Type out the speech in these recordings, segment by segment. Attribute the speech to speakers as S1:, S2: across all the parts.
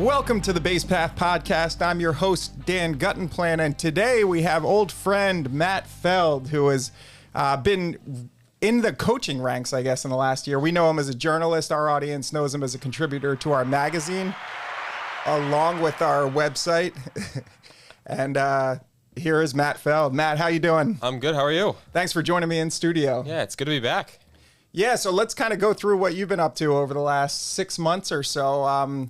S1: Welcome to the Base Path Podcast. I'm your host, Dan Guttenplan, and today we have old friend Matt Feld, who has been in the coaching ranks, I guess, in the last year. We know him as a journalist. Our audience knows him as a contributor to our magazine, along with our website. And here is Matt Feld. Matt, how you doing?
S2: I'm good. How are you?
S1: Thanks for joining me in studio.
S2: Yeah, it's good to be back.
S1: Yeah, so let's kind of go through what you've been up to over the last 6 months or so.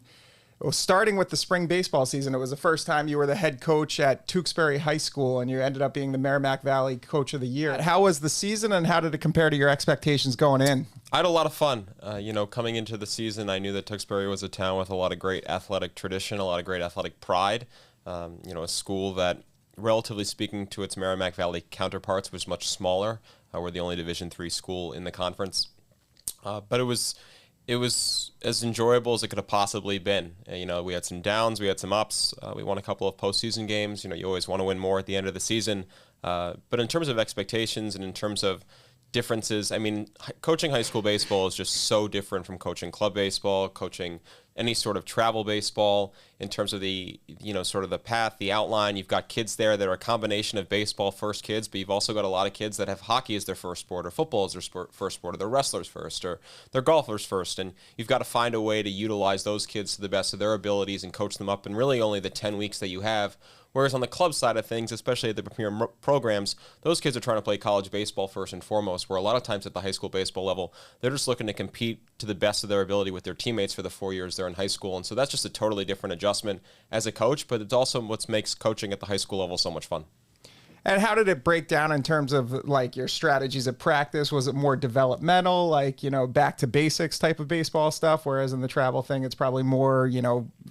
S1: Well, starting with the spring baseball season, it was the first time you were the head coach at Tewksbury High School, and you ended up being the Merrimack Valley Coach of the Year. How was the season, and how did it compare to your expectations going in?
S2: I had a lot of fun. Coming into the season, I knew that Tewksbury was a town with a lot of great athletic tradition, a lot of great athletic pride. A school that, relatively speaking to its Merrimack Valley counterparts, was much smaller. We're the only Division III school in the conference. But it was as enjoyable as it could have possibly been. We had some downs, we had some ups. We won a couple of postseason games. You always want to win more at the end of the season. But in terms of expectations and in terms of differences, coaching high school baseball is just so different from coaching club baseball, coaching any sort of travel baseball. In terms of the, sort of the path, the outline, you've got kids there that are a combination of baseball first kids, but you've also got a lot of kids that have hockey as their first sport, or football as their first sport, or they're wrestlers first, or they're golfers first. And you've got to find a way to utilize those kids to the best of their abilities and coach them up in really only the 10 weeks that you have. Whereas on the club side of things, especially at the premier programs, those kids are trying to play college baseball first and foremost, where a lot of times at the high school baseball level, they're just looking to compete to the best of their ability with their teammates for the 4 years they're in high school. And so that's just a totally different adjustment as a coach, but it's also what makes coaching at the high school level so much fun.
S1: And how did it break down in terms of your strategies of practice? Was it more developmental, back to basics type of baseball stuff? Whereas in the travel thing, it's probably more,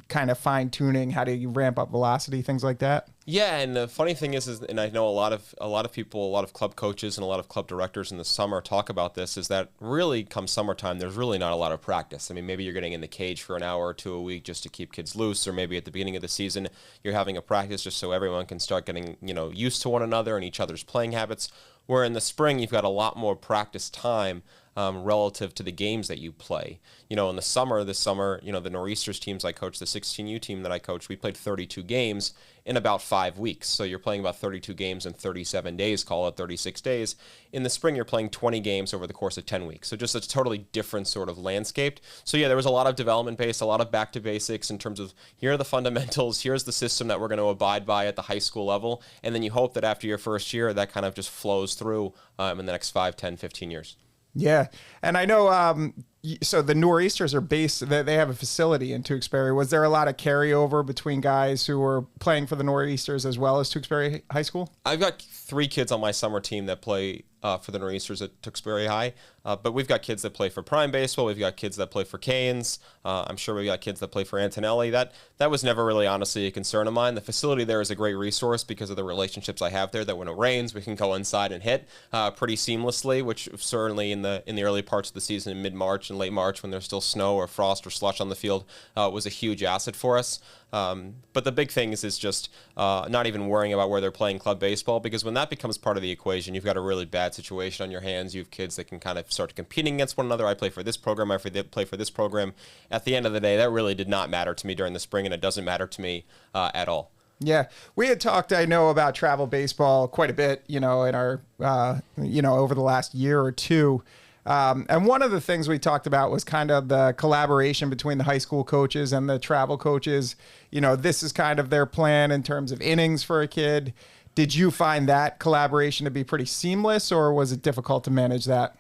S1: kind of fine tuning, how do you ramp up velocity, things like that?
S2: Yeah, and the funny thing is, and I know a lot of people, a lot of club coaches and a lot of club directors in the summer talk about this, is that really come summertime, there's really not a lot of practice. Maybe you're getting in the cage for an hour or two a week just to keep kids loose, or maybe at the beginning of the season, you're having a practice just so everyone can start getting, used to one another and each other's playing habits. Where in the spring, you've got a lot more practice time relative to the games that you play. In the summer, the Nor'easters teams I coach, the 16U team that I coach, we played 32 games in about 5 weeks. So you're playing about 32 games in 37 days, call it 36 days. In the spring, you're playing 20 games over the course of 10 weeks. So just a totally different sort of landscape. So yeah, there was a lot of development based, a lot of back to basics in terms of here are the fundamentals, here's the system that we're going to abide by at the high school level. And then you hope that after your first year, that kind of just flows through in the next 5, 10, 15 years.
S1: Yeah. And I know, so the Nor'easters are based, they have a facility in Tewksbury. Was there a lot of carryover between guys who were playing for the Nor'easters as well as Tewksbury High School?
S2: I've got 3 kids on my summer team that play for the Nor'easters at Tewksbury High, but we've got kids that play for Prime Baseball. We've got kids that play for Canes. I'm sure we've got kids that play for Antonelli. That was never really, honestly, a concern of mine. The facility there is a great resource because of the relationships I have there, that when it rains, we can go inside and hit pretty seamlessly, which certainly in the early parts of the season, in mid-March and late March, when there's still snow or frost or slush on the field, was a huge asset for us. But the big thing is just not even worrying about where they're playing club baseball, because when that becomes part of the equation, you've got a really bad situation on your hands. You have kids that can kind of start competing against one another. I play for this program, I play for this program. At the end of the day, that really did not matter to me during the spring, and it doesn't matter to me at all.
S1: Yeah, we had talked, I know, about travel baseball quite a bit, in our, over the last year or two. And one of the things we talked about was kind of the collaboration between the high school coaches and the travel coaches. This is kind of their plan in terms of innings for a kid. Did you find that collaboration to be pretty seamless, or was it difficult to manage that?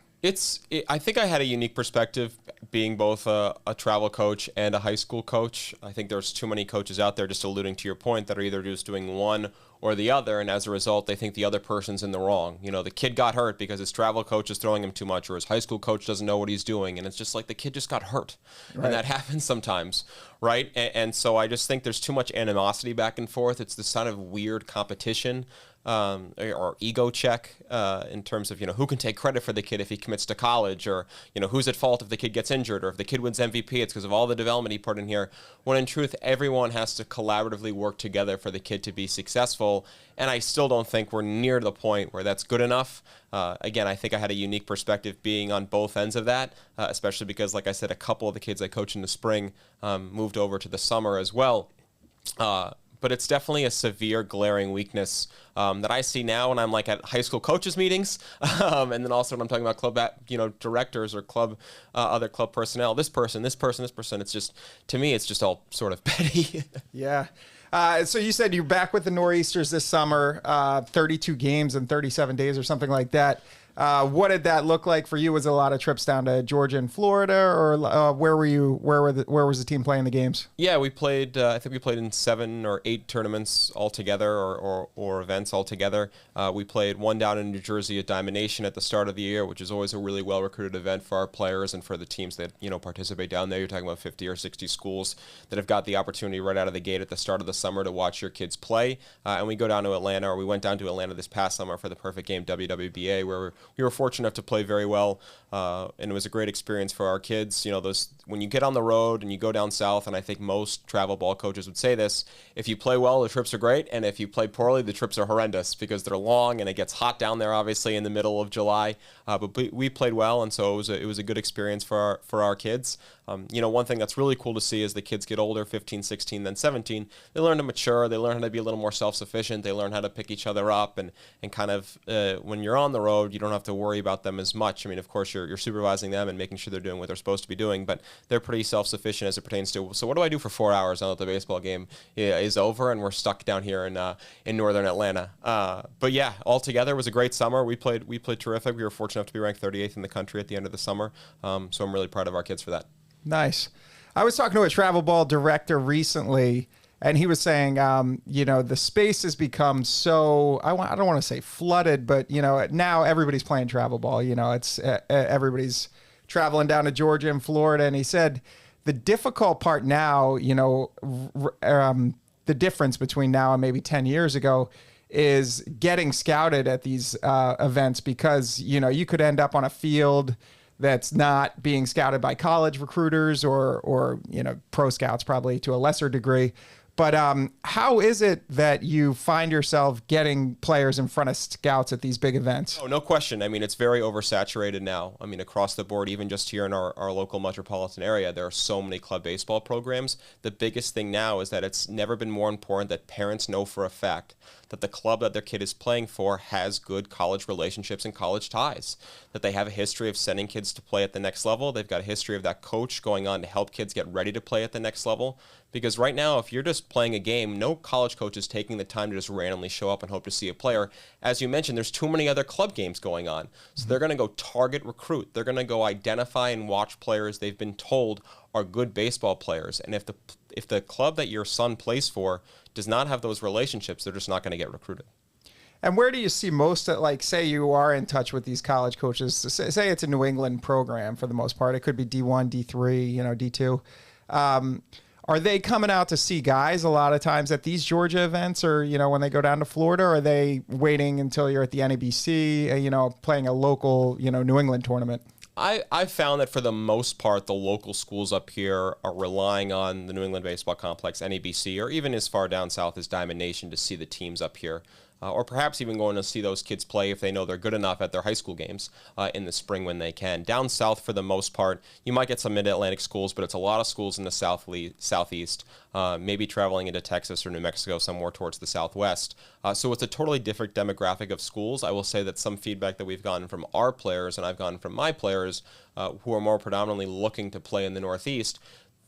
S2: I think I had a unique perspective being both a travel coach and a high school coach. I think there's too many coaches out there, just alluding to your point, that are either just doing one or the other, and as a result, they think the other person's in the wrong. The kid got hurt because his travel coach is throwing him too much, or his high school coach doesn't know what he's doing, and it's just like the kid just got hurt. Right. And that happens sometimes, right? And so I just think there's too much animosity back and forth. It's this kind of weird competition or ego check in terms of, who can take credit for the kid if he commits to college, or, who's at fault if the kid gets injured, or if the kid wins MVP, it's because of all the development he put in here. When in truth, everyone has to collaboratively work together for the kid to be successful. And I still don't think we're near the point where that's good enough. Again, I think I had a unique perspective being on both ends of that, especially because, like I said, a couple of the kids I coach in the spring moved over to the summer as well. But it's definitely a severe, glaring weakness that I see now when I'm like at high school coaches meetings, and then also when I'm talking about club, directors or club, other club personnel. This person. It's just, to me, it's just all sort of petty.
S1: Yeah. So you said you're back with the Nor'easters this summer, 32 games in 37 days or something like that. What did that look like for you? Was it a lot of trips down to Georgia and Florida, or where were you? Where was the team playing the games?
S2: Yeah, we played. I think we played in 7 or 8 tournaments altogether, or events altogether. We played one down in New Jersey at Diamond Nation at the start of the year, which is always a really well recruited event for our players and for the teams that participate down there. You're talking about 50 or 60 schools that have got the opportunity right out of the gate at the start of the summer to watch your kids play. And we go down to Atlanta, or we went down to Atlanta this past summer for the Perfect Game WWBA, where we were fortunate enough to play very well, and it was a great experience for our kids. When you get on the road and you go down south, and I think most travel ball coaches would say this, if you play well, the trips are great, and if you play poorly, the trips are horrendous because they're long and it gets hot down there, obviously, in the middle of July. But we played well, and so it was a good experience for our kids. One thing that's really cool to see as the kids get older, 15, 16, then 17, they learn to mature, they learn how to be a little more self-sufficient, they learn how to pick each other up, and kind of when you're on the road, you don't have to worry about them as much. I mean, of course, you're supervising them and making sure they're doing what they're supposed to be doing, but they're pretty self-sufficient as it pertains to, so what do I do for 4 hours now that the baseball game is over and we're stuck down here in northern Atlanta? But yeah, altogether, it was a great summer. We played terrific. We were fortunate enough to be ranked 38th in the country at the end of the summer, so I'm really proud of our kids for that.
S1: Nice. I was talking to a travel ball director recently, and he was saying, the space has become so, I don't want to say flooded, but, now everybody's playing travel ball. It's everybody's traveling down to Georgia and Florida. And he said the difficult part now, the difference between now and maybe 10 years ago is getting scouted at these events, because, you could end up on a field that's not being scouted by college recruiters or pro scouts, probably to a lesser degree. But how is it that you find yourself getting players in front of scouts at these big events?
S2: Oh, no question. I mean, it's very oversaturated now. I mean, across the board, even just here in our local metropolitan area, there are so many club baseball programs. The biggest thing now is that it's never been more important that parents know for a fact that the club that their kid is playing for has good college relationships and college ties, that they have a history of sending kids to play at the next level. They've got a history of that coach going on to help kids get ready to play at the next level. Because right now, if you're just playing a game, no college coach is taking the time to just randomly show up and hope to see a player. As you mentioned, there's too many other club games going on. So they're going to go target recruit. They're going to go identify and watch players they've been told are good baseball players. And if the club that your son plays for does not have those relationships, they're just not going to get recruited.
S1: And where do you see most, say you are in touch with these college coaches, say it's a New England program for the most part, it could be D1, D3, D2. Are they coming out to see guys a lot of times at these Georgia events, or, when they go down to Florida? Or are they waiting until you're at the NEBC, playing a local, New England tournament?
S2: I've found that for the most part, the local schools up here are relying on the New England Baseball Complex, NEBC, or even as far down south as Diamond Nation to see the teams up here. Or perhaps even going to see those kids play if they know they're good enough at their high school games in the spring when they can. Down south, for the most part, you might get some mid-Atlantic schools, but it's a lot of schools in the southeast, maybe traveling into Texas or New Mexico, somewhere towards the southwest. So it's a totally different demographic of schools. I will say that some feedback that we've gotten from our players, and I've gotten from my players who are more predominantly looking to play in the Northeast,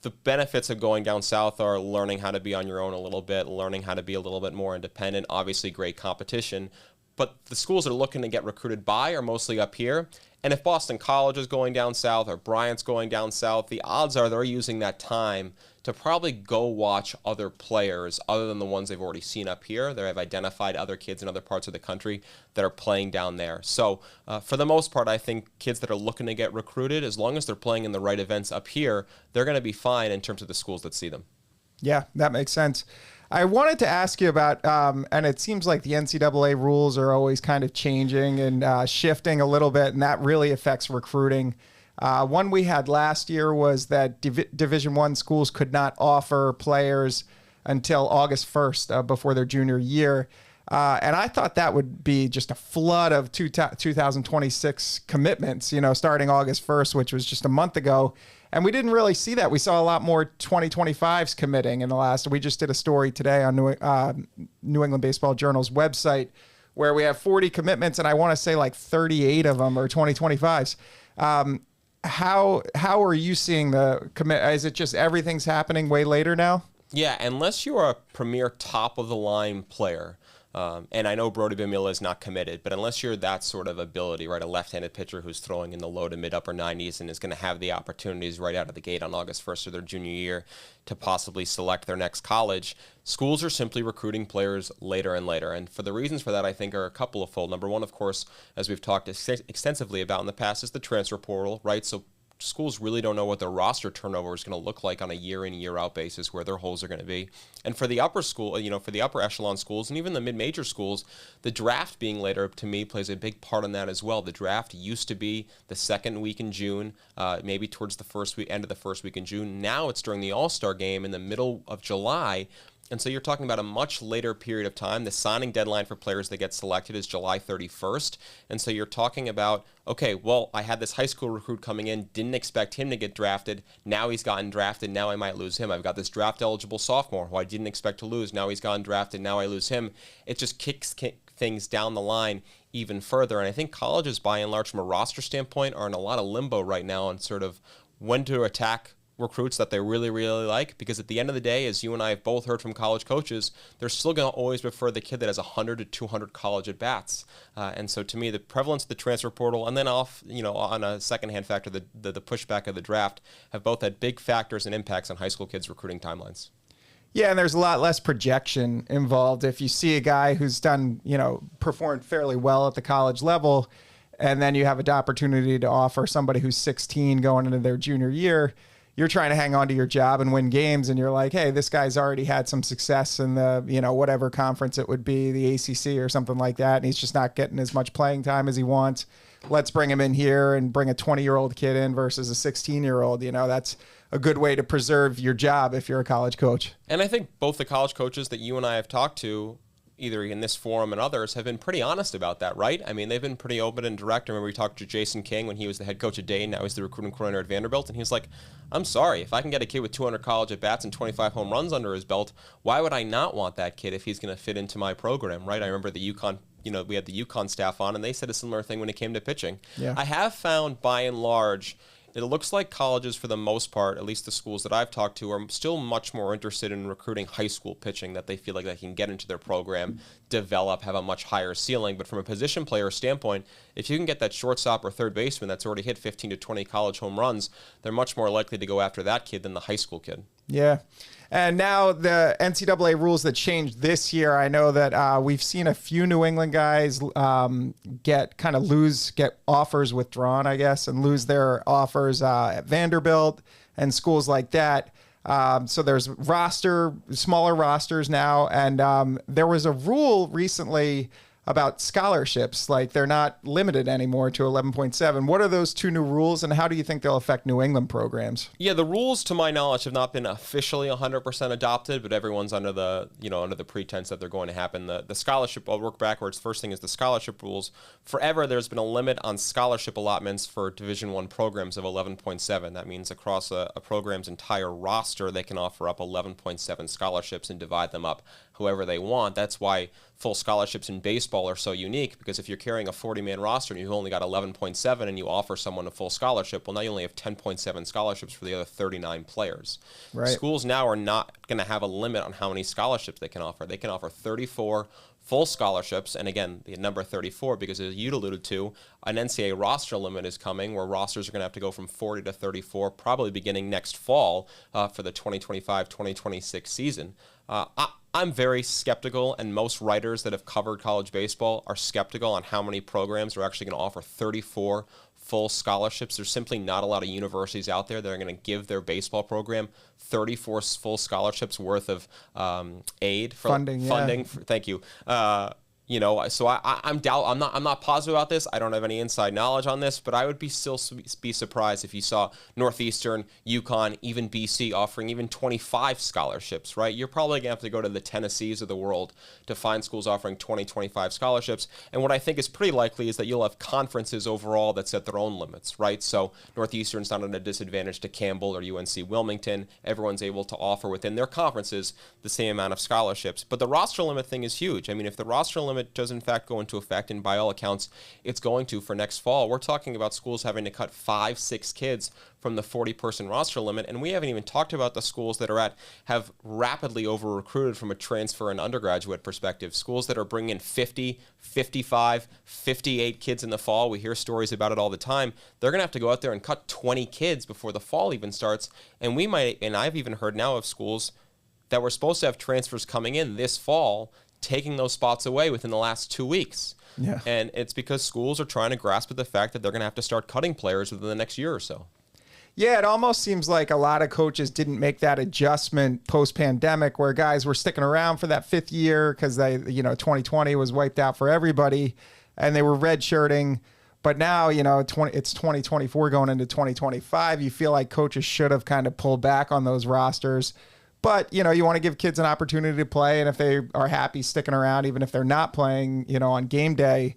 S2: the benefits of going down south are learning how to be on your own a little bit, learning how to be a little bit more independent, obviously great competition. But the schools that are looking to get recruited by are mostly up here. And if Boston College is going down south or Bryant's going down south, the odds are they're using that time to probably go watch other players other than the ones they've already seen up here. They have identified other kids in other parts of the country that are playing down there. So for the most part, I think kids that are looking to get recruited, as long as they're playing in the right events up here, they're going to be fine in terms of the schools that see them.
S1: Yeah, that makes sense. I wanted to ask you about, and it seems like the NCAA rules are always kind of changing and shifting a little bit, and that really affects recruiting. One we had last year was that Division I schools could not offer players until August 1st before their junior year. And I thought that would be just a flood of 2026 commitments, starting August 1st, which was just a month ago. And we didn't really see that. We saw a lot more 2025s committing in the last. We just did a story today on New England Baseball Journal's website where we have 40 commitments, and I want to say like 38 of them are 2025s. How are you seeing the commit? Is it just everything's happening way later now?
S2: Yeah, unless you are a premier top-of-the-line player, and I know Brody Bimila is not committed, but unless you're that sort of ability, right, a left-handed pitcher who's throwing in the low to mid-upper 90s and is going to have the opportunities right out of the gate on August 1st of their junior year to possibly select their next college, schools are simply recruiting players later and later. And for the reasons for that, I think, are a couple of fold. Number one, of course, as we've talked extensively about in the past, is the transfer portal, right? So schools really don't know what their roster turnover is going to look like on a year in, year out basis, where their holes are going to be. And for the upper school, for the upper echelon schools and even the mid-major schools, the draft being later, to me, plays a big part in that as well. The draft used to be the second week in June, maybe towards the end of the first week in June. Now it's during the All-Star game in the middle of July. And so you're talking about a much later period of time. The signing deadline for players that get selected is July 31st. And so you're talking about, okay, well, I had this high school recruit coming in, didn't expect him to get drafted. Now he's gotten drafted. Now I might lose him. I've got this draft-eligible sophomore who I didn't expect to lose. Now he's gotten drafted. Now I lose him. It just kicks things down the line even further. And I think colleges, by and large, from a roster standpoint, are in a lot of limbo right now on sort of when to attack recruits that they really, really like, because at the end of the day, as you and I have both heard from college coaches, they're still going to always prefer the kid that has 100 to 200 college at-bats. And so to me, the prevalence of the transfer portal and then on a second-hand factor, the pushback of the draft have both had big factors and impacts on high school kids' recruiting timelines.
S1: Yeah, and there's a lot less projection involved. If you see a guy who's done, performed fairly well at the college level, and then you have an opportunity to offer somebody who's 16 going into their junior year, you're trying to hang on to your job and win games, and you're like, hey, this guy's already had some success in the, whatever conference it would be, the ACC or something like that, and he's just not getting as much playing time as he wants. Let's bring him in here and bring a 20-year-old kid in versus a 16-year-old. That's a good way to preserve your job if you're a college coach.
S2: And I think both the college coaches that you and I have talked to, either in this forum and others, have been pretty honest about that, right? I mean, they've been pretty open and direct. I remember we talked to Jason King when he was the head coach at Dayton. Now he's the recruiting coordinator at Vanderbilt. And he was like, I'm sorry, if I can get a kid with 200 college at-bats and 25 home runs under his belt, why would I not want that kid if he's going to fit into my program, right? I remember the UConn, we had the UConn staff on, and they said a similar thing when it came to pitching.
S1: Yeah.
S2: I have found, by and large, it looks like colleges, for the most part, at least the schools that I've talked to, are still much more interested in recruiting high school pitching that they feel like they can get into their program, develop, have a much higher ceiling. But from a position player standpoint, if you can get that shortstop or third baseman that's already hit 15 to 20 college home runs, they're much more likely to go after that kid than the high school kid.
S1: Yeah. And now the NCAA rules that changed this year, I know that we've seen a few New England guys get offers withdrawn, I guess, and lose their offers at Vanderbilt and schools like that. So there's smaller rosters now. And there was a rule recently about scholarships, like they're not limited anymore to 11.7. What are those two new rules, and how do you think they'll affect New England programs?
S2: Yeah, the rules, to my knowledge, have not been officially 100% adopted, but everyone's under the pretense that they're going to happen. The scholarship, I'll work backwards. First thing is the scholarship rules. Forever, there's been a limit on scholarship allotments for Division I programs of 11.7. That means across a program's entire roster, they can offer up 11.7 scholarships and divide them up however they want. That's why full scholarships in baseball are so unique, because if you're carrying a 40-man roster and you've only got 11.7 and you offer someone a full scholarship, well, now you only have 10.7 scholarships for the other 39 players.
S1: Right.
S2: Schools now are not going to have a limit on how many scholarships they can offer. They can offer 34 full scholarships, and again, the number 34, because as you alluded to, an NCAA roster limit is coming where rosters are going to have to go from 40 to 34, probably beginning next fall for the 2025-2026 season. I'm very skeptical, and most writers that have covered college baseball are skeptical on how many programs are actually going to offer 34 full scholarships. There's simply not a lot of universities out there that are going to give their baseball program 34 full scholarships worth of aid for
S1: funding.
S2: Thank you. So I'm not positive about this. I don't have any inside knowledge on this, but I would be surprised if you saw Northeastern, UConn, even BC offering even 25 scholarships, right? You're probably gonna have to go to the Tennessees of the world to find schools offering 20, 25 scholarships. And what I think is pretty likely is that you'll have conferences overall that set their own limits, right? So Northeastern's not at a disadvantage to Campbell or UNC Wilmington. Everyone's able to offer within their conferences the same amount of scholarships. But the roster limit thing is huge. I mean, if the roster limit does in fact go into effect, and by all accounts it's going to for next fall, we're talking about schools having to cut 5-6 kids from the 40-person roster limit, and we haven't even talked about the schools that have rapidly over-recruited from a transfer and undergraduate perspective. Schools that are bringing in 50, 55, 58 kids in the fall. We hear stories about it all the time. They're going to have to go out there and cut 20 kids before the fall even starts, and I've even heard now of schools that were supposed to have transfers coming in this fall taking those spots away within the last 2 weeks.
S1: Yeah.
S2: And it's because schools are trying to grasp at the fact that they're going to have to start cutting players within the next year or so.
S1: Yeah, it almost seems like a lot of coaches didn't make that adjustment post-pandemic where guys were sticking around for that fifth year because 2020 was wiped out for everybody and they were redshirting. But now, it's 2024 going into 2025. You feel like coaches should have kind of pulled back on those rosters. But, you want to give kids an opportunity to play. And if they are happy sticking around, even if they're not playing, on game day,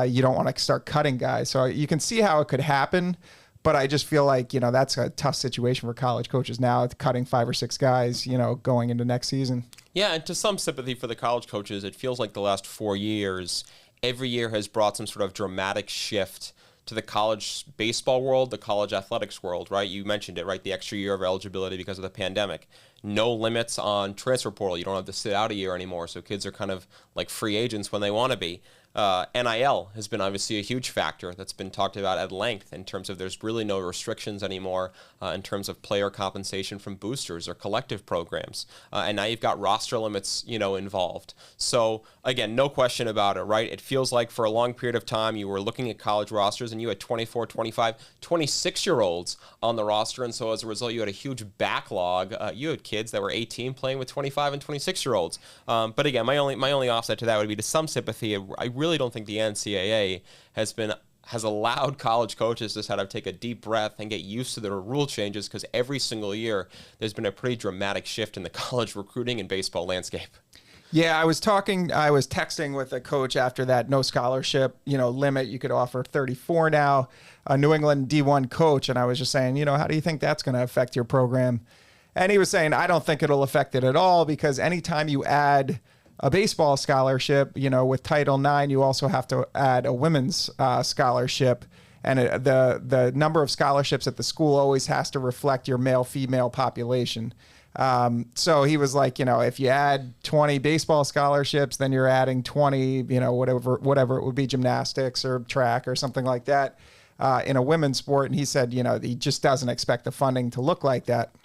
S1: you don't want to start cutting guys. So you can see how it could happen. But I just feel like, that's a tough situation for college coaches now, cutting 5 or 6 guys, going into next season.
S2: Yeah, and to some sympathy for the college coaches, it feels like the last 4 years, every year has brought some sort of dramatic shift to the college baseball world, the college athletics world, right? You mentioned it, right? The extra year of eligibility because of the pandemic. No limits on transfer portal. You don't have to sit out a year anymore, so kids are kind of like free agents when they want to be. NIL has been obviously a huge factor that's been talked about at length in terms of there's really no restrictions anymore in terms of player compensation from boosters or collective programs. And now you've got roster limits, involved. So again, no question about it, right? It feels like for a long period of time you were looking at college rosters and you had 24, 25, 26-year-olds on the roster. And so as a result, you had a huge backlog. You had kids that were 18 playing with 25 and 26-year-olds. But again, my only offset to that would be to some sympathy. I really don't think the NCAA has allowed college coaches to kind of take a deep breath and get used to their rule changes, because every single year there's been a pretty dramatic shift in the college recruiting and baseball landscape.
S1: Yeah, I was texting with a coach after that no scholarship, limit. You could offer 34 now, a New England D1 coach. And I was just saying, how do you think that's going to affect your program? And he was saying, I don't think it'll affect it at all, because anytime you add a baseball scholarship, with Title IX, you also have to add a women's scholarship. And the number of scholarships at the school always has to reflect your male-female population. So he was like, if you add 20 baseball scholarships, then you're adding 20, whatever it would be, gymnastics or track or something like that in a women's sport. And he said, he just doesn't expect the funding to look like that.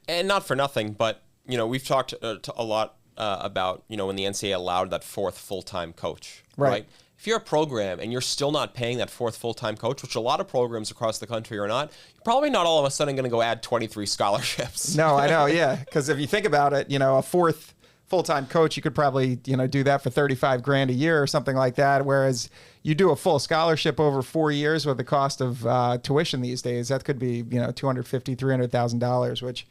S2: And not for nothing, but, we've talked a lot about, when the NCAA allowed that fourth full-time coach, right? If you're a program and you're still not paying that fourth full-time coach, which a lot of programs across the country are not, you're probably not all of a sudden going to go add 23 scholarships.
S1: No, I know, yeah. Because if you think about it, a fourth full-time coach, you could probably, do that for $35,000 a year or something like that. Whereas you do a full scholarship over 4 years with the cost of tuition these days, that could be, $250,000, $300,000, which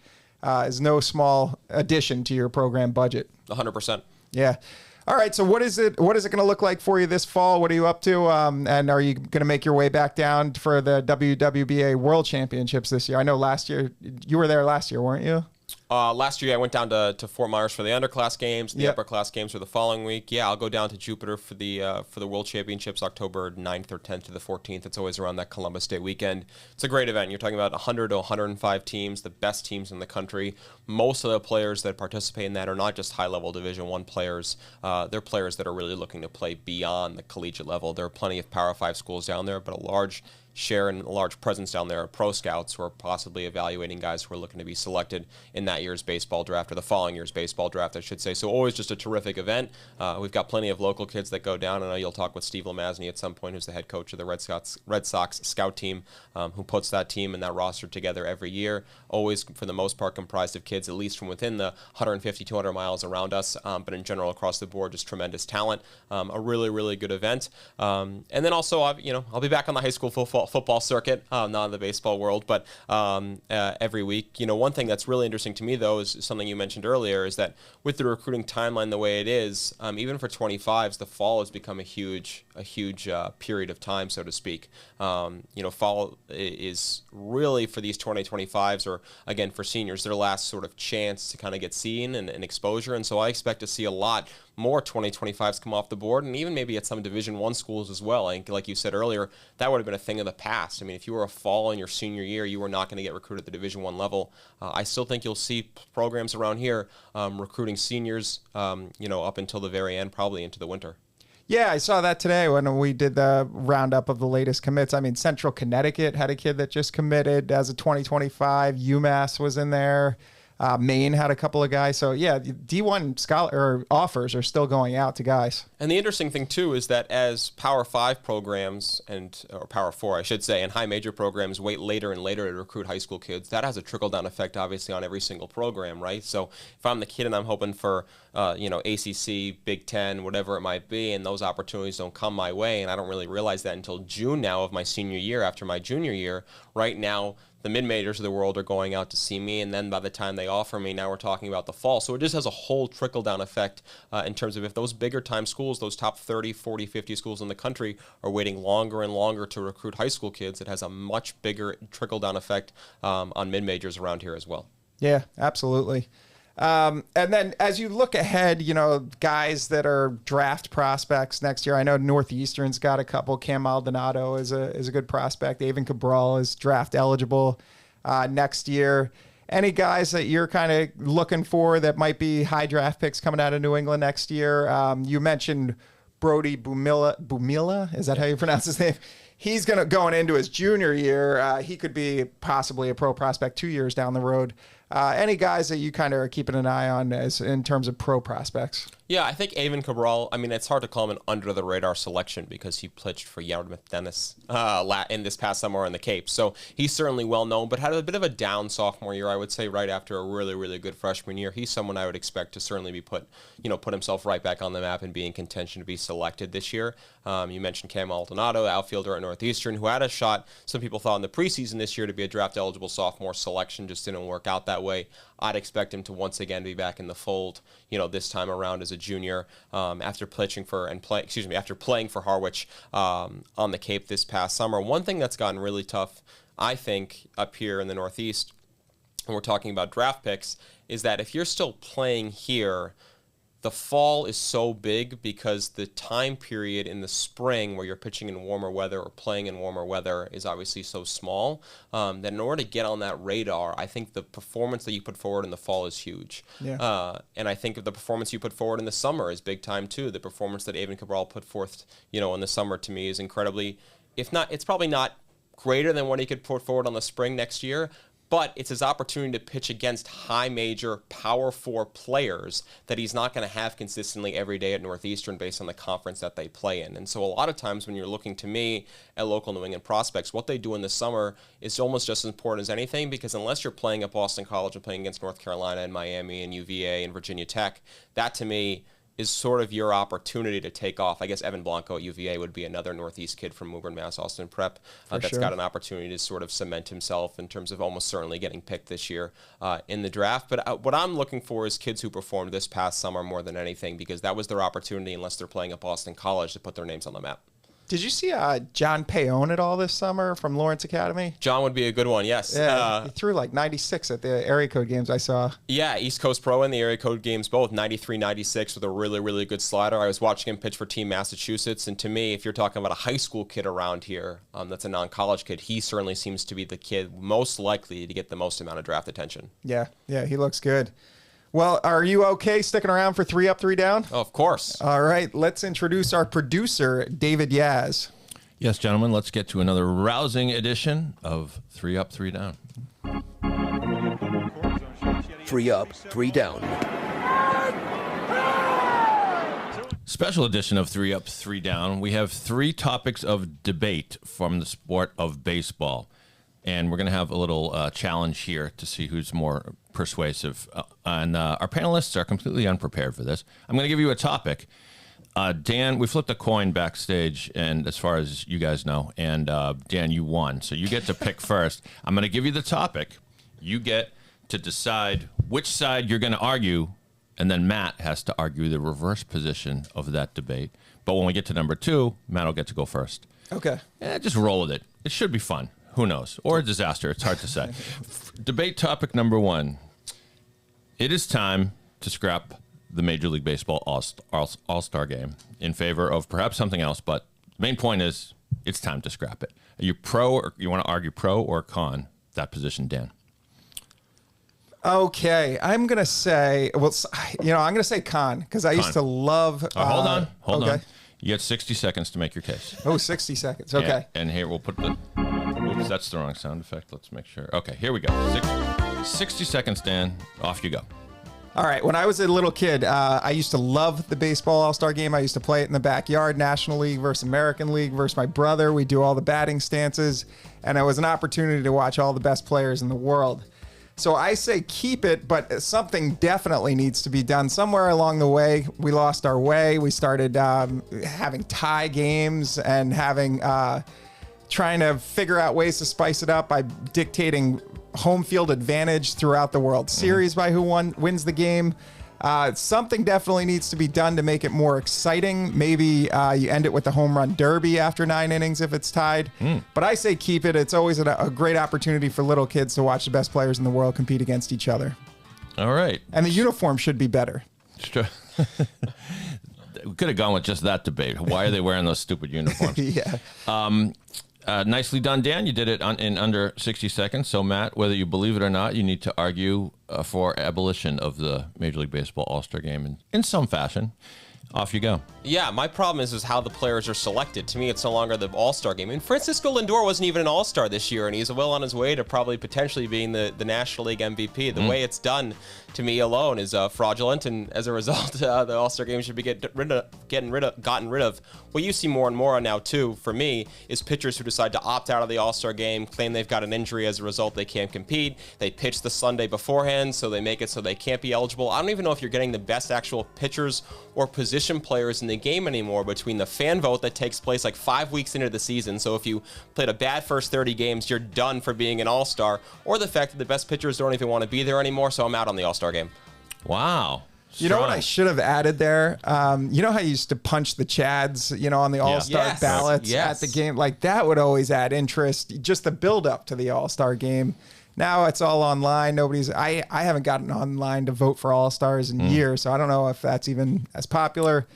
S1: is no small addition to your program budget.
S2: 100%.
S1: Yeah. All right. So what is it going to look like for you this fall? What are you up to? And are you going to make your way back down for the WWBA World Championships this year? I know last year you were there last year, weren't you?
S2: Last year I went down to Fort Myers for the underclass games. The
S1: Yep.
S2: upperclass games were the following week. Yeah, I'll go down to Jupiter for the World Championships, October 9th or 10th to the 14th. It's always around that Columbus Day weekend. It's a great event. You're talking about 100 to 105 teams, the best teams in the country. Most of the players that participate in that are not just high-level Division I players. They're players that are really looking to play beyond the collegiate level. There are plenty of Power 5 schools down there, but a large share in a large presence down there at Pro Scouts, who are possibly evaluating guys who are looking to be selected in that year's baseball draft, or the following year's baseball draft, I should say. So always just a terrific event. We've got plenty of local kids that go down. I know you'll talk with Steve Lemazny at some point, who's the head coach of the Red Sox scout team, who puts that team and that roster together every year. Always, for the most part, comprised of kids, at least from within the 150, 200 miles around us, but in general across the board, just tremendous talent. A really, really good event. And then also, I'll be back on the high school football circuit, not in the baseball world, but every week. One thing that's really interesting to me, though, is something you mentioned earlier, is that with the recruiting timeline the way it is, even for 25s, the fall has become a huge period of time, so to speak. Fall is really, for these 2025s, or again for seniors, their last sort of chance to kind of get seen and exposure. And so I expect to see a lot more 2025s come off the board, and even maybe at some Division I schools as well. I think, like you said earlier, that would have been a thing of the past. I mean, if you were a fall in your senior year, you were not going to get recruited at the Division I level. I still think you'll see programs around here recruiting seniors, up until the very end, probably into the winter.
S1: Yeah, I saw that today when we did the roundup of the latest commits. I mean, Central Connecticut had a kid that just committed as a 2025. UMass was in there. Maine had a couple of guys. So, yeah, D1 offers are still going out to guys.
S2: And the interesting thing, too, is that as Power 5 programs, or Power 4, I should say, and high major programs wait later and later to recruit high school kids, that has a trickle-down effect, obviously, on every single program, right? So if I'm the kid and I'm hoping for, ACC, Big Ten, whatever it might be, and those opportunities don't come my way, and I don't really realize that until June now of my senior year, after my junior year, right now, the mid-majors of the world are going out to see me, and then by the time they offer me, now we're talking about the fall. So it just has a whole trickle-down effect in terms of if those bigger-time schools, those top 30, 40, 50 schools in the country are waiting longer and longer to recruit high school kids, it has a much bigger trickle-down effect on mid-majors around here as well.
S1: Yeah, absolutely. And then as you look ahead, guys that are draft prospects next year, I know Northeastern's got a couple. Cam Maldonado is a good prospect. Avon Cabral is draft eligible next year. Any guys that you're kind of looking for that might be high draft picks coming out of New England next year? You mentioned Brody Bumila. Is that how you pronounce his name? He's going into his junior year. He could be possibly a pro prospect 2 years down the road. Any guys that you kind of are keeping an eye on as in terms of pro prospects?
S2: Yeah, I think Avon Cabral, it's hard to call him an under-the-radar selection because he pitched for Yarmouth Dennis in this past summer on the Cape. So he's certainly well-known, but had a bit of a down sophomore year, I would say, right after a really, really good freshman year. He's someone I would expect to certainly be put himself right back on the map and be in contention to be selected this year. You mentioned Cam Maldonado, outfielder at Northeastern, who had a shot, some people thought in the preseason this year, to be a draft-eligible sophomore selection. Just didn't work out that way. I'd expect him to once again be back in the fold, this time around as a junior, after playing for Harwich on the Cape this past summer. One thing that's gotten really tough, I think, up here in the Northeast, when we're talking about draft picks, is that if you're still playing here, the fall is so big because the time period in the spring where you're pitching in warmer weather or playing in warmer weather is obviously so small that in order to get on that radar, I think the performance that you put forward in the fall is huge. Yeah. And I think the performance you put forward in the summer is big time too. The performance that Avon Cabral put forth, in the summer to me is incredibly, if not, it's probably not greater than what he could put forward on the spring next year, but it's his opportunity to pitch against high major Power 4 players that he's not going to have consistently every day at Northeastern based on the conference that they play in. And so a lot of times when you're looking to me at local New England prospects, what they do in the summer is almost just as important as anything, because unless you're playing at Boston College and playing against North Carolina and Miami and UVA and Virginia Tech, that to me is sort of your opportunity to take off. I guess Evan Blanco at UVA would be another Northeast kid from Woburn, Mass. Austin Prep that's got an opportunity to sort of cement himself in terms of almost certainly getting picked this year in the draft. But what I'm looking for is kids who performed this past summer more than anything, because that was their opportunity, unless they're playing at Boston College, to put their names on the map.
S1: Did you see John Payon at all this summer from Lawrence Academy?
S2: John would be a good one, yes.
S1: Yeah, he threw like 96 at the area code games I saw.
S2: Yeah, East Coast Pro and the area code games both, 93, 96 with a really, really good slider. I was watching him pitch for Team Massachusetts, and to me, if you're talking about a high school kid around here that's a non-college kid, he certainly seems to be the kid most likely to get the most amount of draft attention.
S1: Yeah, he looks good. Well, are you okay sticking around for 3 Up, 3 Down?
S2: Oh, of course.
S1: All right, let's introduce our producer, David Yaz.
S3: Yes, gentlemen, let's get to another rousing edition of 3 Up, 3 Down.
S4: 3 Up, 3 Down.
S3: Special edition of 3 Up, 3 Down. We have 3 topics of debate from the sport of baseball. And we're going to have a little challenge here to see who's more persuasive. And our panelists are completely unprepared for this. I'm going to give you a topic. Dan, we flipped a coin backstage, and as far as you guys know, and Dan, you won. So you get to pick first. I'm going to give you the topic. You get to decide which side you're going to argue, and then Matt has to argue the reverse position of that debate. But when we get to number 2, Matt will get to go first.
S1: Okay.
S3: Just roll with it. It should be fun. Who knows? Or a disaster. It's hard to say. Debate topic number 1. It is time to scrap the Major League Baseball All-Star Game in favor of perhaps something else, but the main point is it's time to scrap it. Are you pro, or you want to argue pro or con that position, Dan?
S1: Okay, I'm going to say, I'm going to say con, because I used to love...
S3: hold on. You get 60 seconds to make your case.
S1: 60 seconds. Okay.
S3: And here we'll put the... Oops, that's the wrong sound effect. Let's make sure. Okay, here we go. 60 seconds, Dan. Off you go.
S1: All right. When I was a little kid, I used to love the baseball all-star game. I used to play it in the backyard, National League versus American League versus my brother. We do all the batting stances, and it was an opportunity to watch all the best players in the world. So I say keep it, but something definitely needs to be done. Somewhere along the way, we lost our way. We started having tie games and trying to figure out ways to spice it up by dictating home field advantage throughout the World Series by who wins the game. Something definitely needs to be done to make it more exciting. Maybe you end it with the home run derby after 9 innings if it's tied. But I say keep it. It's always a great opportunity for little kids to watch the best players in the world compete against each other.
S3: All right.
S1: And the uniform should be better.
S3: Sure. We could have gone with just that debate. Why are they wearing those stupid uniforms?
S1: Yeah.
S3: Nicely done, Dan. You did it in under 60 seconds. So, Matt, whether you believe it or not, you need to argue for abolition of the Major League Baseball All-Star Game in some fashion. Off you go.
S2: Yeah, my problem is how the players are selected. To me, it's no longer the All-Star game. And Francisco Lindor wasn't even an All-Star this year, and he's well on his way to probably potentially being the National League MVP. The way it's done, to me alone, is fraudulent, and as a result, the All-Star game should be gotten rid of. What you see more and more now, too, for me, is pitchers who decide to opt out of the All-Star game, claim they've got an injury as a result, they can't compete. They pitch the Sunday beforehand, so they make it so they can't be eligible. I don't even know if you're getting the best actual pitchers or position players in the game anymore between the fan vote that takes place like 5 weeks into the season. So if you played a bad first 30 games, you're done for being an all-star, or the fact that the best pitchers don't even want to be there anymore, so I'm out on the all-star game.
S3: Wow.
S1: You know what I should have added there? You know how you used to punch the Chads, on the All-Star ballots at the game? Like, that would always add interest, just the build-up to the All-Star game. Now it's all online. I haven't gotten online to vote for All-Stars in years, so I don't know if that's even as popular.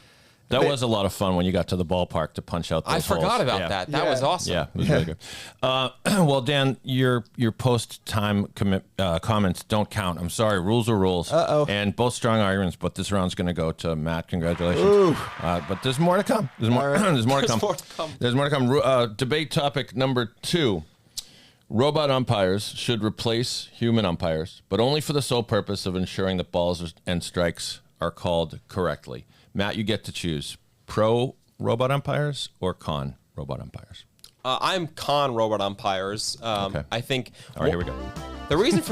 S3: That was a lot of fun when you got to the ballpark to punch out those
S2: I forgot
S3: holes.
S2: about that. That was awesome.
S3: Yeah, it was really good. Well, Dan, your post-time comments don't count. I'm sorry. Rules are rules.
S1: Uh-oh.
S3: And both strong arguments, but this round's going to go to Matt. Congratulations. But there's more to come. There's more to come. There's more to come. Debate topic number 2. Robot umpires should replace human umpires, but only for the sole purpose of ensuring that balls and strikes are called correctly. Matt, you get to choose pro robot umpires or con robot umpires.
S2: I'm con robot umpires.
S3: Okay.
S2: I think.
S3: All right, here we go.
S2: The reason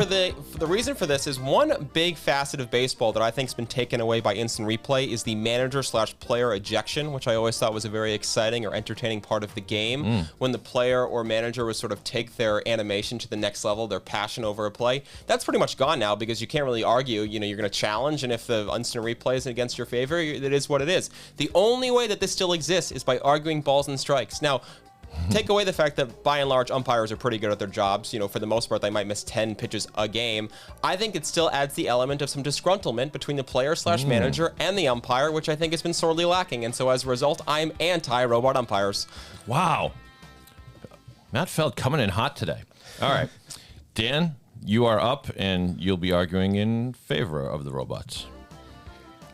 S2: for this is one big facet of baseball that I think has been taken away by instant replay is the manager/player ejection, which I always thought was a very exciting or entertaining part of the game. When the player or manager would sort of take their animation to the next level, their passion over a play. That's pretty much gone now because you can't really argue. You're going to challenge, and if the instant replay is against your favor, it is what it is. The only way that this still exists is by arguing balls and strikes. Now, take away the fact that, by and large, umpires are pretty good at their jobs. For the most part, they might miss 10 pitches a game. I think it still adds the element of some disgruntlement between the player/manager and the umpire, which I think has been sorely lacking. And so, as a result, I'm anti-robot umpires.
S3: Wow. Matt Feld coming in hot today. All right. Dan, you are up, and you'll be arguing in favor of the robots.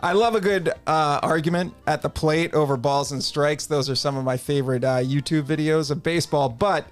S1: I love a good argument at the plate over balls and strikes. Those are some of my favorite YouTube videos of baseball. But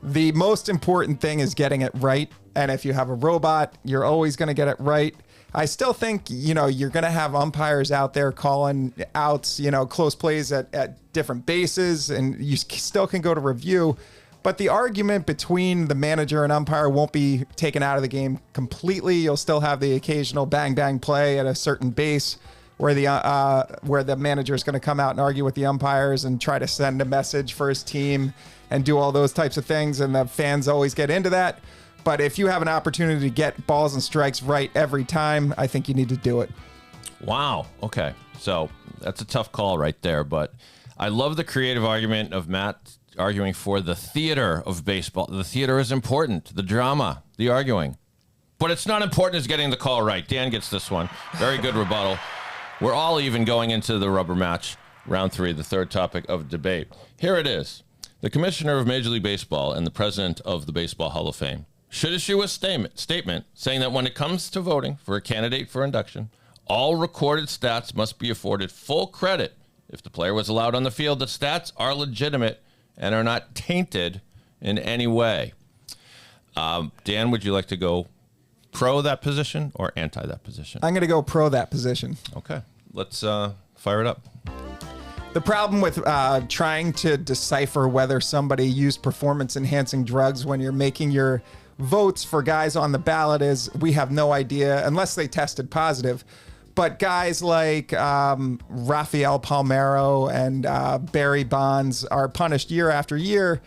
S1: the most important thing is getting it right. And if you have a robot, you're always going to get it right. I still think, you're going to have umpires out there calling outs, close plays at different bases, and you still can go to review. But the argument between the manager and umpire won't be taken out of the game completely. You'll still have the occasional bang play at a certain base where the manager is going to come out and argue with the umpires and try to send a message for his team and do all those types of things. And the fans always get into that. But if you have an opportunity to get balls and strikes right every time, I think you need to do it.
S3: Wow. Okay. So that's a tough call right there. But I love the creative argument of Matt arguing for the theater of baseball. The theater is important. The drama, the arguing. But it's not important as getting the call right. Dan gets this one. Very good rebuttal. We're all even going into the rubber match, round 3, the third topic of debate. Here it is. The commissioner of Major League Baseball and the president of the Baseball Hall of Fame should issue a statement saying that when it comes to voting for a candidate for induction, all recorded stats must be afforded full credit. If the player was allowed on the field, the stats are legitimate and are not tainted in any way. Dan, would you like to go pro that position or anti that position?
S1: I'm going to go pro that position.
S3: Okay, let's fire it up.
S1: The problem with trying to decipher whether somebody used performance-enhancing drugs when you're making your votes for guys on the ballot is we have no idea unless they tested positive. But guys like Rafael Palmeiro and Barry Bonds are punished year after year,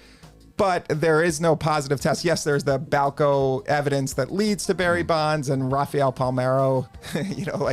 S1: but there is no positive test. Yes, there's the Balco evidence that leads to Barry Bonds, and Rafael Palmeiro,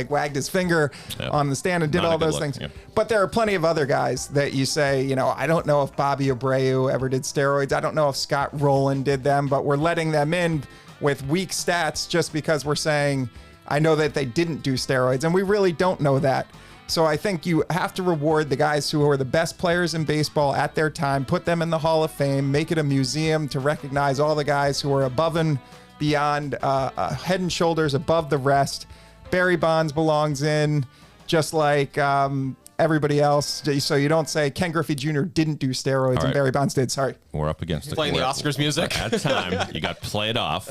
S1: wagged his finger on the stand and did all those things. Yep. But there are plenty of other guys that you say, I don't know if Bobby Abreu ever did steroids. I don't know if Scott Rowland did them, but we're letting them in with weak stats just because we're saying, I know that they didn't do steroids, and we really don't know that. So I think you have to reward the guys who are the best players in baseball at their time, put them in the Hall of Fame, make it a museum to recognize all the guys who are above and beyond, head and shoulders above the rest. Barry Bonds belongs in, just like everybody else. So you don't say Ken Griffey Jr. didn't do steroids and Barry Bonds did. Sorry.
S3: We're up against
S2: playing the Oscars music.
S3: At time, you got played off.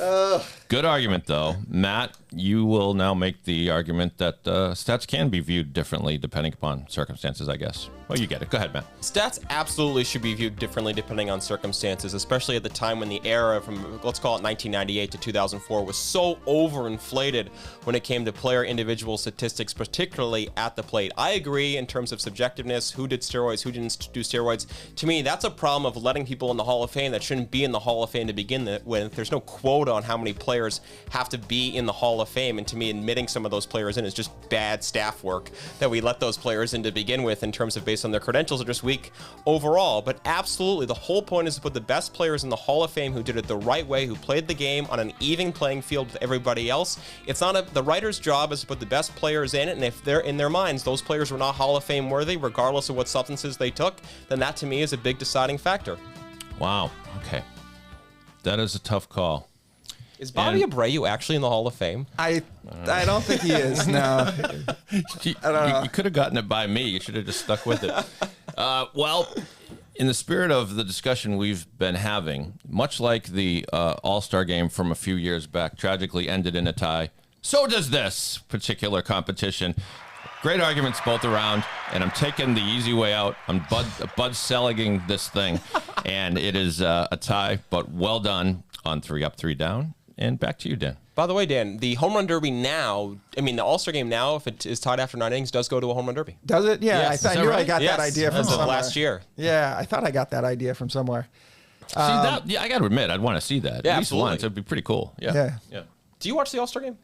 S3: Good argument, though. Matt, you will now make the argument that stats can be viewed differently depending upon circumstances, I guess. Well, you get it. Go ahead, Matt.
S2: Stats absolutely should be viewed differently depending on circumstances, especially at the time when the era from, let's call it 1998 to 2004, was so overinflated when it came to player individual statistics, particularly at the plate. I agree in terms of subjectiveness, who did steroids, who didn't do steroids. To me, that's a problem of letting people in the Hall of Fame that shouldn't be in the Hall of Fame to begin with. There's no quota on how many players have to be in the Hall of Fame, and to me, admitting some of those players in is just bad staff work that we let those players in to begin with in terms of based on their credentials are just weak overall. But absolutely, the whole point is to put the best players in the Hall of Fame who did it the right way, who played the game on an even playing field with everybody else. It's not the writer's job is to put the best players in it, and if they're in their minds, those players were not Hall of Fame worthy, regardless of what substances they took, then that to me is a big deciding factor.
S3: Wow. Okay. That is a tough call.
S2: Is Bobby Abreu actually in the Hall of Fame?
S1: I don't think he is, no.
S3: You could have gotten it by me. You should have just stuck with it. Well, in the spirit of the discussion we've been having, much like the All-Star game from a few years back tragically ended in a tie, so does this particular competition. Great arguments both around, and I'm taking the easy way out. I'm Bud Seliging this thing, and it is a tie, but well done on 3 Up, 3 Down. And back to you, Dan.
S2: By the way, Dan, the home run derby now, the All-Star game now, if it is tied after 9 innings, does go to a home run derby.
S1: Does it? Yeah,
S2: yes.
S1: I knew right? I got that idea from somewhere.
S2: Last year.
S1: Yeah, I thought I got that idea from somewhere.
S3: See that? Yeah, I got to admit, I'd want to see that.
S2: Yeah,
S3: at least
S2: absolutely.
S3: once. It'd be pretty cool.
S1: Yeah.
S2: Do you watch the All-Star game?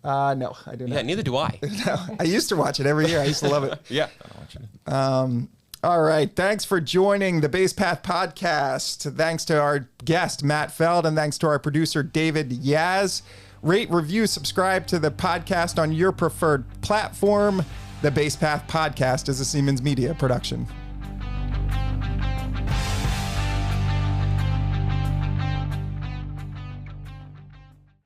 S1: No, I do not.
S2: Yeah, neither do I.
S1: No, I used to watch it every year. I used to love it.
S2: Yeah.
S3: I don't watch it.
S1: All right. Thanks for joining the Base Path Podcast. Thanks to our guest, Matt Feld, and thanks to our producer, David Yaz. Rate, review, subscribe to the podcast on your preferred platform. The Base Path Podcast is a Siemens Media production.